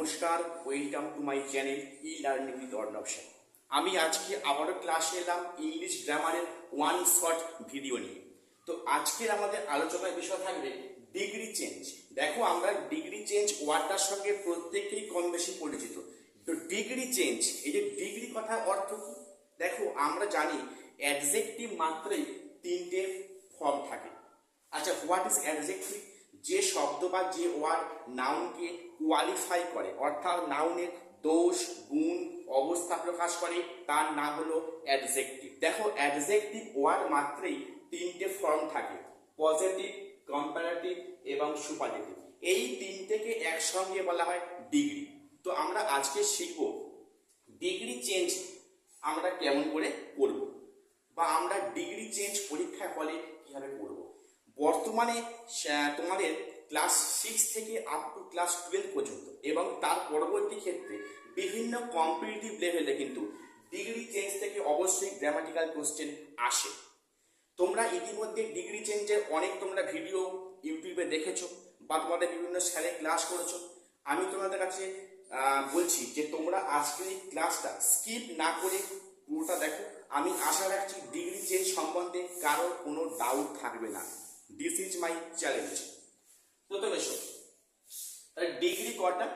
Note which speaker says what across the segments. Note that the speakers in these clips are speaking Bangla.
Speaker 1: নমস্কার, welcome to my channel e learning with Arnab Sen. আমি আজকে আবারও ক্লাসে এলাম ইংলিশ গ্রামারের ওয়ান শর্ট ভিডিও নিয়ে। তো আজকের আমাদের আলোচনার বিষয় থাকবে ডিগ্রি চেঞ্জ। দেখো, আমরা ডিগ্রি চেঞ্জ ওয়ার্ডটার সঙ্গে প্রত্যেকেই কম বেশি পরিচিত। তো ডিগ্রি চেঞ্জ, এই যে ডিগ্রি কথার অর্থ কি? দেখো, আমরা জানি অ্যাডজেক্টিভ মাত্রই তিনটে ফর্ম থাকে। আচ্ছা, হোয়াট ইজ অ্যাডজেক্টিভ? যে শব্দ বা যে ওয়ার্ড নাউনকে কোয়ালিফাই করে, অর্থাৎ নাউনের দোষ, গুণ, অবস্থা প্রকাশ করে, তার নাম হলো অ্যাডজেক্টিভ। দেখো, অ্যাডজেক্টিভ ওয়ার্ড মাত্রই তিনটে ফর্ম থাকে: পজিটিভ, কম্পারেটিভ এবং সুপারলেটিভ। এই তিনটেকে একসঙ্গে বলা হয় ডিগ্রি। তো আমরা আজকে শিখব ডিগ্রি চেঞ্জ আমরা কেমন করে করব, বা আমরা ডিগ্রি চেঞ্জ পরীক্ষার হলে কিভাবে করব। বর্তমানে তোমাদের ক্লাস 6 থেকে আপ টু ক্লাস 12 পর্যন্ত এবং তার পরবর্তী ক্ষেত্রে বিভিন্ন কম্পিটিটিভ লেভেলে কিন্তু ডিগ্রি চেঞ্জ থেকে অবশ্যই গ্রামাটিক্যাল কোশ্চেন আসে। তোমরা ইতিমধ্যে ডিগ্রি চেঞ্জের অনেক তোমরা ভিডিও ইউটিউবে দেখেছো বা তোমাদের বিভিন্ন স্যারে ক্লাস করেছো। আমি তোমাদের কাছে বলছি যে তোমরা আজকের এই ক্লাসটা স্কিপ না করে পুরোটা দেখো। আমি আশা রাখছি ডিগ্রি চেঞ্জ সম্বন্ধে কারো কোনো ডাউট থাকবে না। This is my challenge. প্রথমে ডিগ্রি কটা?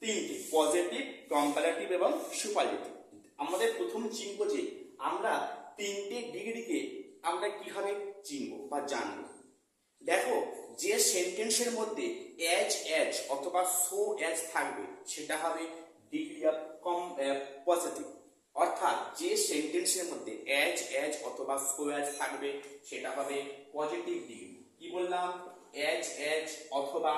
Speaker 1: তিনটে: পজিটিভ, কম্পারেটিভ এবং সুপারলেটিভ। আমাদের প্রথম চিনব যে আমরা তিনটে ডিগ্রিকে আমরা কিভাবে চিনব বা জানব। দেখো, যে সেন্টেন্সের মধ্যে অ্যাজ অ্যাজ অথবা সো অ্যাজ থাকবে সেটা হবে ডিগ্রি অফ পজিটিভ। অর্থাৎ যে সেন্টেন্সের মধ্যে অ্যাজ অ্যাজ অথবা সো অ্যাজ থাকবে সেটা হবে পজিটিভ ডিগ্রি। কি বললাম? অ্যাজ অ্যাজ অথবা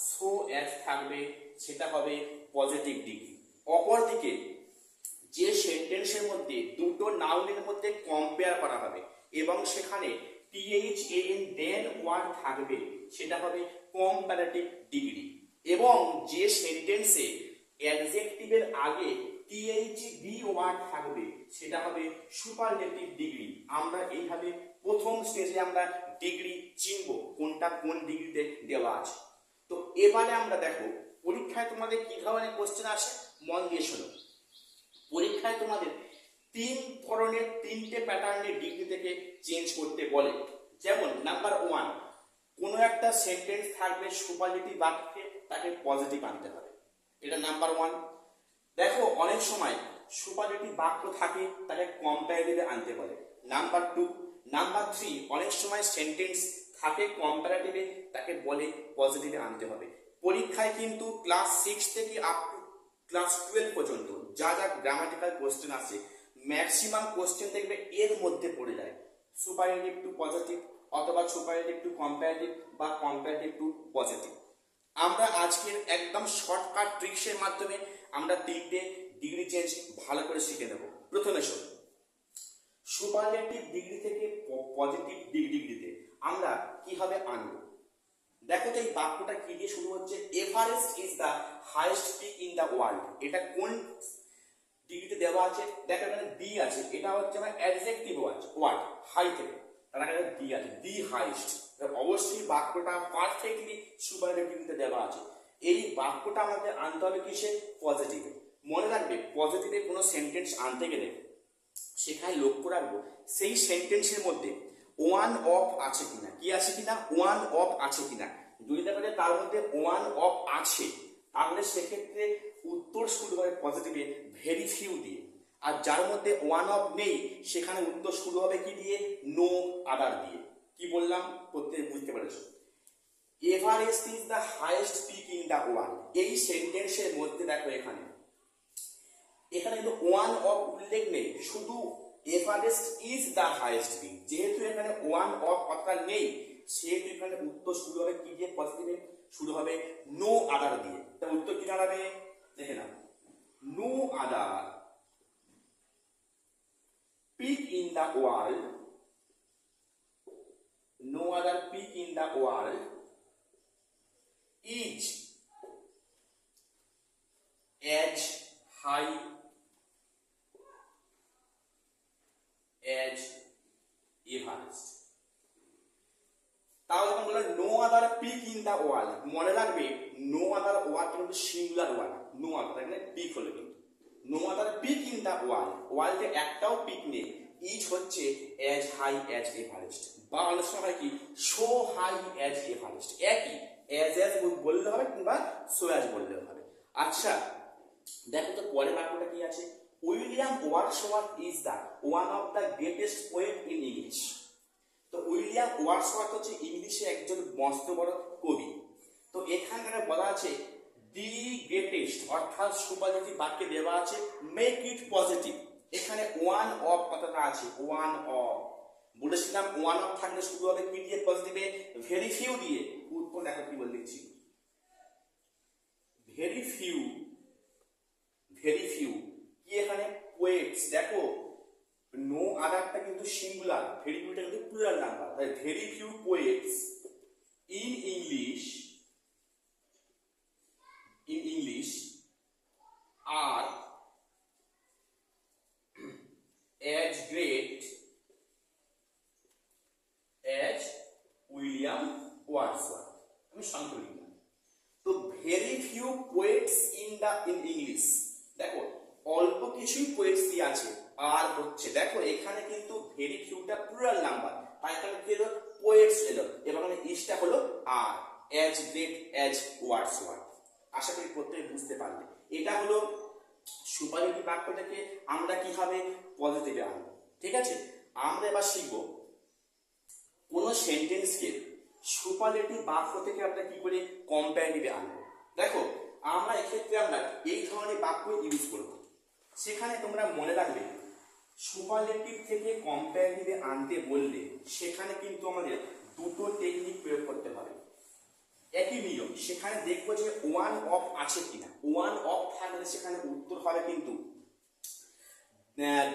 Speaker 1: সো অ্যাজ থাকবে সেটা হবে পজিটিভ ডিগ্রি। অপরদিকে যে সেন্টেন্সের মধ্যে দুটো নাউনের মধ্যে কম্পেয়ার করা হবে এবং সেখানে THAN দেন ওয়ার্ড থাকবে সেটা হবে কম্পারেটিভ ডিগ্রি। এবং যে সেন্টেন্সে অ্যাডজেক্টিভের আগে THB ওয়ার্ড থাকবে সেটা হবে সুপারলেটিভ ডিগ্রি। আমরা এইভাবে প্রথম স্টেজে আমরা ডিগ্রি চিনব কোনটা কোন ডিগ্রিতে দেওয়া আছে। তো এবারে আমরা দেখো পরীক্ষায় তোমাদের কি ধরনের কোশ্চেন আসে, মন দিয়ে শোনো। পরীক্ষায় তোমাদের তিন ধরনের তিনটে প্যাটার্নের ডিগ্রি থেকে চেঞ্জ করতে বলে। যেমন নাম্বার 1, কোনো একটা সেন্টেন্স থাকবে সুপারলেটিভ বাক্যে, তাকে পজিটিভ আনতে হবে। এটা নাম্বার 1। দেখো, অনেক সময় সুপারলেটিভ বাক্য থাকে, তাকে কম্পারেটিভে আনতে বলে। নাম্বার 2। নাম্বার 3, অনেক সময় সেন্টেন্স থাকে কম্পারেটিভে, তাকে বলে পজিটিভে আনতে হবে। পরীক্ষায় কিন্তু ক্লাস 6 থেকে আপ টু ক্লাস 12 পর্যন্ত যা যা গ্রামাটিক্যাল কোশ্চেন আছে, ম্যাক্সিমাম কোশ্চেন দেখবে এর মধ্যে পড়ে যায়: সুপারলেটিভ টু পজিটিভ অথবা সুপারলেটিভ টু কম্পারেটিভ বা কম্পারেটিভ টু পজিটিভ। আমরা আজকের একদম শর্টকাট ট্রিক্সের মাধ্যমে আমরা তিনটে ডিগ্রি চেঞ্জ ভালো করে শিখে নেব। প্রথমে সুপারলেটিভ ডিগ্রি থেকে পজিটিভ ডিগ্রিতে আমরা কিভাবে আনব। দেখো তো এই বাক্যটা কি দিয়ে শুরু হচ্ছে? Everest is the highest peak in the world. এটা কোন ডিগ্রিতে দেওয়া আছে? দেখো এখানে দি আছে, এটা হচ্ছে আমার অ্যাডজেক্টিভ ওয়ার্ড, হাই থেকে, তার আগে দি আছে, দি হাইয়েস্ট। অবশ্যই বাক্যটা পারফেক্টলি সুপারলেটিভে দেওয়া আছে। এই বাক্যটা আমাদের আনতে হবে কিসে? পজিটিভে। মনে রাখবে, পজিটিভে কোনো সেন্টেন্স আনতে গেলে সেখানে লক্ষ্য রাখবো সেই সেন্টেন্সের মধ্যে ওয়ান অফ আছে কিনা। কি আছে কিনা? ওয়ান অফ আছে কিনা। যদি দেখা যায় তার মধ্যে ওয়ান অফ আছে, তাহলে সেক্ষেত্রে উত্তর শুরু হবে পজিটিভে ভেরি ফিউ দিয়ে। আর যার মধ্যে ওয়ান অফ নেই সেখানে উত্তর শুরু হবে কি দিয়ে? নো আদার দিয়ে। কি বললাম প্রত্যেক বুঝতে পেরেছো? Everest is the highest peak in the world. এই সেন্টেন্সের মধ্যে দেখো এখানে কিন্তু ওয়ান অফ উল্লেখ নেই, শুধু Everest is the highest pick. যেহেতু এখানে ওয়ান অফ কথা নেই, সেহেতু এখানে উত্তর শুরু হবে কি দিয়ে? পজিটিভে শুরু হবে নো আদার দিয়ে। তা উত্তর কি দাঁড়াবে? দেখে নাও, no other peak in the world, no other peak in the world is as high as Everest। তাহলে যখন বললাম no other peak in the world, মনে রাখবে নো আদার ওয়ার্ল্ড কিন্তু সিঙ্গুলার ওয়ার্ড, নো আদার এখানে পিক হলো কিন্তু no other peak in the world, ওয়ার্ল্ডে একটাও পিক নেই ইজ হচ্ছে অ্যাজ হাই অ্যাজ এভারেস্ট, বা অনেক সময় হয় কি সো হাই অ্যাজ এভারেস্ট, একই অ্যাজ বললে হবে কিংবা সো অ্যাজ বললে হবে। আচ্ছা দেখো তো পরের বাক্যটা কি আছে, William Wordsworth is the one of the greatest poet in English. তো উইলিয়াম ওয়ার্ডসওয়ার্থ হচ্ছে ইংলিশে একজন মস্ত বড় কবি। তো এখানকার বলা আছে দি গ্রেটেস্ট, অর্থাৎ সুপারলেটিভ বাক্যে দেওয়া আছে মেক ইট পজিটিভ, এখানে ওয়ান অফ কথাটা আছে, ওয়ান অফ বলেছিলাম ওয়ান অফ থাকলে শুরু হবে কি দিয়ে পজিটিভে, ভেরি ফিউ দিয়ে। উত্তর দেখো কি বলে দিচ্ছি, ভেরি ফিউ, ভেরি ফিউ কি এখানে পোয়েটস, দেখো নো আদারটা কিন্তু সিঙ্গুলার, ভেরি ফিউটা কিন্তু প্লুরাল নাম্বার, তাই very few poets in English, in English are as great as William Wordsworth, আমি সংক্ষেপে লিখলাম। তো very few poets in English, দেখো অল্প কিছুই পোয়েটস আছে, আর হচ্ছে দেখো এখানে কিন্তু ভেরি ফিউটা প্লুরাল নাম্বার, তাই এখানে কি হলো পোয়েটস এলো, এবং ইসটা হলো আর, as great as Wordsworth। আশা করি প্রত্যেকে বুঝতে পারবে, এটা হলো সুপারলেটিভ বাক্যটাকে আমরা কিভাবে পজিটিভে আনবো। ঠিক আছে, আমরা এবার শিখব কোন সেন্টেন্সকে সুপারলেটিভ বাক্য থেকে আমরা কি করে কম্পারেটিভে আনবো। দেখো আমরা এক্ষেত্রে আমরা এই ধরনের বাক্য ইউজ করব, সেখানে তোমরা মনে রাখবে সুপারলেটিভ থেকে কম্পারেটিভে আনতে বললে সেখানে কিন্তু আমাদের দুটো টেকনিক প্রয়োগ করতে হবে। একই নিয়ম, সেখানে দেখবো যে ওয়ান অফ আছে কিনা, ওয়ান অফ থাকলে সেখানে উত্তর হবে কিন্তু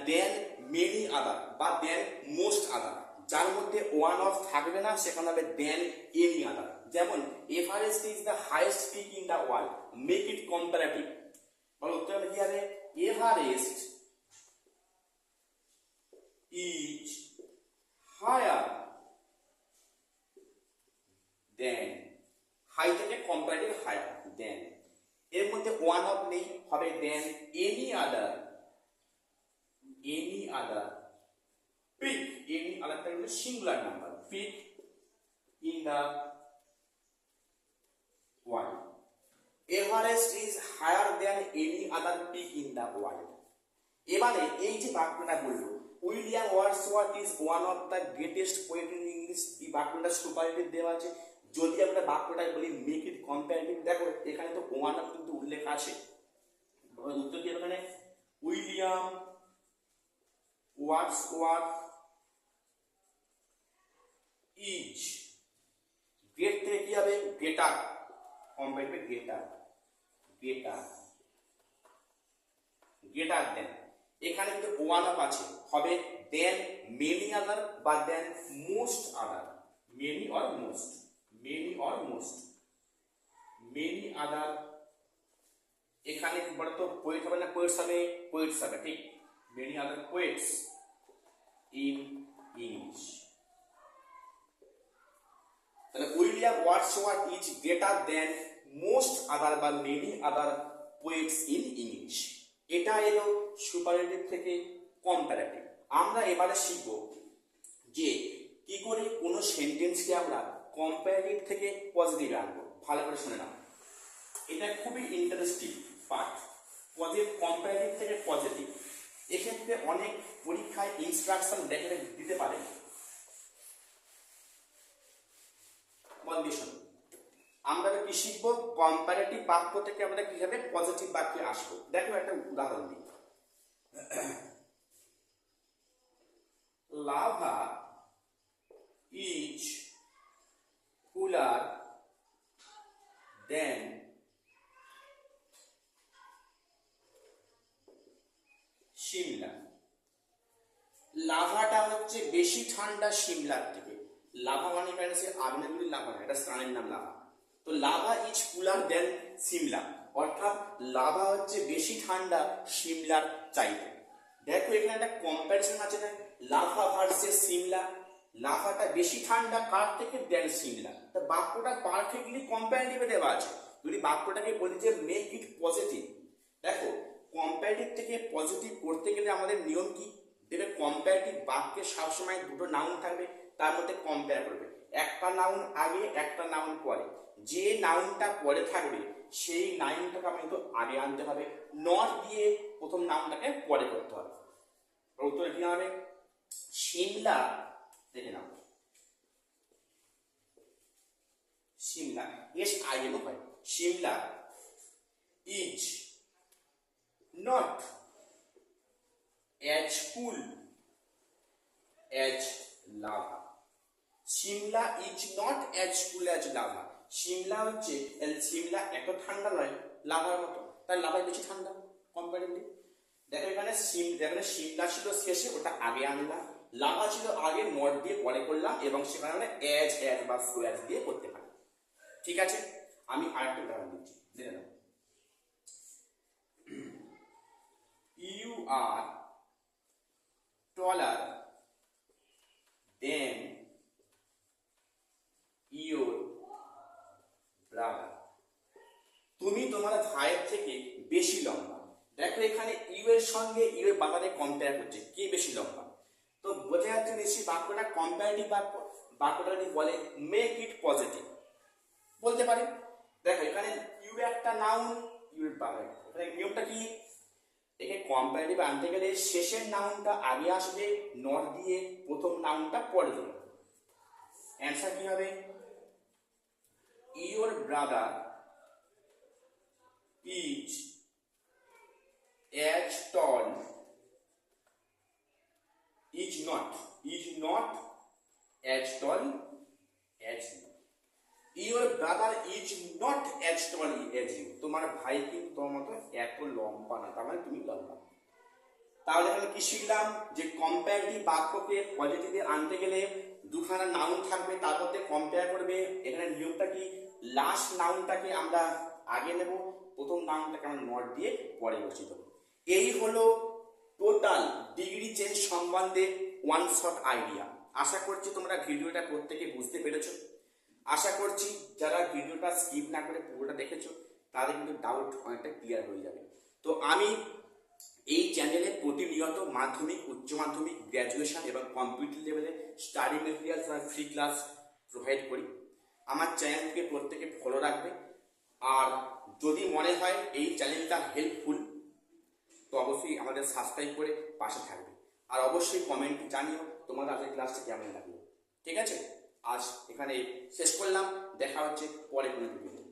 Speaker 1: দেন মেনি আদার বা দেন মোস্ট আদার, যার মধ্যে ওয়ান অফ থাকবে না সেখানে হবে দেন এনি আদার। যেমন Everest is the highest peak in the world, make it comparative, বলো উত্তর কি হবে Everest is higher than, high থেকে কম্পারেটিভ হায়ার দেন, এর মধ্যে ওয়ান অফ নেই, হবে than any other, any other peak, any আদারটা হলো singular number, peak in the world, Everest is higher than any other peak in the world. এবারে এই যে বাক্যটা বলবো William Wordsworth is one of the greatest poet in English, এই বাক্যটা সুপারলেটিভ দেওয়া আছে। যদি আমরা বাক্যটা বলি মেক ইট কম্পারেটিভ, দেখো এখানে তো ওয়ান অফ কিন্তু উল্লেখ আছে, উত্তর কি এখানে উইলিয়াম ওয়ার্ডসওয়ার্থ ইজ, গ্রেট থেকে কি হবে greater, comparative greater, greater, greater than, এখানে কিন্তু ওয়ান অফ আছে, হবে দেন মেনি আদার বা than most other, many or most, many or most, many other, এখানে বলতো পোয়েট হবে না পোয়েটস হবে, পোয়েটস হবে ঠিক, many other poets in English. তাহলে William Wordsworth is greater than most other বা many other poets in English. এটা এলো সুপারলেটিভ থেকে কম্পারেটিভ। আমরা এবারে শিখব যে কি করে কোনো সেন্টেন্সকে আমরা কম্পারেটিভ থেকে পজিটিভ আনবো। ভালো করে শুনে নাও, এটা খুবই ইন্টারেস্টিং পার্ট, কম্পারেটিভ থেকে পজিটিভ। এক্ষেত্রে অনেক পরীক্ষায় ইনস্ট্রাকশন দেখে দিতে পারে, আমরা কি শিখবো কম্পারেটিভ বাক্য থেকে আমরা কিভাবে পজিটিভ বাক্যে আসবো। দেখো একটা উদাহরণ দিই, লাভা ইজ কুলার দেন সিমলা। লাভাটা হচ্ছে বেশি ঠান্ডা সিমলার থেকে, লাভা মানে আগ্নেয়গিরির লাভা, এটা স্থানের নাম লাভা। তো লাভা ইজ কুলার দেন সিমলা, অর্থাৎ লাভা হচ্ছে বেশি ঠান্ডা সিমলার চাইতে। দেখো এখানে একটা কম্পারিজন আছে না, লাভা ভার্সেস সিমলা, লাভাটা বেশি ঠান্ডা কার থেকে দেন সিমলা। তা বাক্যটা পারফেক্টলি কম্পারেটিভে দেওয়া আছে। যদি বাক্যটাকে বলি যে মেক ইট পজিটিভ, দেখো কম্পারেটিভ থেকে পজিটিভ করতে গেলে আমাদের নিয়ম কি, দেখবে কম্পারেটিভ বাক্যে সবসময় দুটো নাউন থাকবে, তার মধ্যে কম্পেয়ার করবে, একটা নাউন আগে একটা নাউন পরে, যে নাউনটা পরে থাকবে সেই নাউনটাকে আমি কিন্তু আগে আনতে হবে, নট দিয়ে প্রথম নাউনটাকে পরে করতে হবে। উত্তরে কি হবে, সিমলা, দেখে নাও সিমলা SIM হয়, Shimla is not as cool as lava, Shimla is not as cool as lava, Shimla হচ্ছে সিমলা এত ঠান্ডা নয় লাভার মতো, তাই লাভা বেশি ঠান্ডা কম্পারেটিভলি। দেখো এখানে সিমলা ছিল শেষে, ওটা আগে আনলাম, লাভা ছিল আগে, নট দিয়ে পরে করলাম, এবং সেখানে আমরা এজ বা সো এজ দিয়ে করতে পারি। ঠিক আছে, আমি আরেকটা উদাহরণ দিচ্ছি, দেখে নাও। You are taller than your brother, তুমি তোমার ভাইয়ের থেকে বেশি লম্বা। দেখো এখানে ইউ এর সঙ্গে ইউ এর বাবারে কম্পেয়ার করছে, কে বেশি লম্বা। তো বোঝা যাচ্ছে নিশ্চয়ই বাক্যটা কম্পারেটিভ বাক্য। বাক্যটা যদি বলে মেক ইট পজিটিভ বলতে পারে। দেখো এখানে ইউ একটা নাউন, ইউ এর বাবা, এখানে নিয়মটা কি, একে কম্পারেটিভ আনতে গেলে শেষের নাউনটা আগে আসবে, নট দিয়ে প্রথম নাউনটা পরে দেবে। অ্যান্সার কি হবে, your brother is as tall, is not as tall as you, your brother is not as tall as you, তোমার ভাই কিন্তু তোমার মতো এত লম্বা না, তার মানে তুমি লম্বা। তাহলে এখানে কি শিখলাম, যে কম্পারেটিভ বাক্যকে পজিটিভে আনতে গেলে দুখানা নাউন থাকবে, তার মধ্যে কম্পেয়ার করবে। এখানে নিয়মটা কি, লাস্ট নাউনটাকে আমরা আগে নেব, প্রথম নাউনটাকে আমরা নট দিয়ে পরে বসিয়ে দেবো। এই হলো টোটাল ডিগ্রি চেঞ্জ সম্বন্ধে ওয়ান শট আইডিয়া। আশা করছি তোমরা ভিডিওটা প্রত্যেকে বুঝতে পেরেছো। আশা করছি যারা ভিডিওটা স্কিপ না করে পুরোটা দেখেছো তাদের কিন্তু ডাউট অনেকটা ক্লিয়ার হয়ে যাবে। তো আমি এই চ্যানেলে প্রতিনিয়ত মাধ্যমিক, উচ্চ মাধ্যমিক, গ্র্যাজুয়েশন এবং কম্পিউটার লেভেলে স্টাডি মেটেরিয়ালস আর ফ্রি ক্লাস প্রোভাইড করি। আমার চ্যানেলকে প্রত্যেকে ফলো রাখবে, আর যদি মনে হয় এই চ্যানেলটা হেল্পফুল তো অবশ্যই আমাদের সাবস্ক্রাইব করে পাশে থাকবে, আর অবশ্যই কমেন্ট জানিও তোমাদের আজকের ক্লাসটা কেমন লাগলো। ঠিক আছে, আজ এখানে শেষ করলাম, দেখা হচ্ছে পরে কোনো ভিডিও।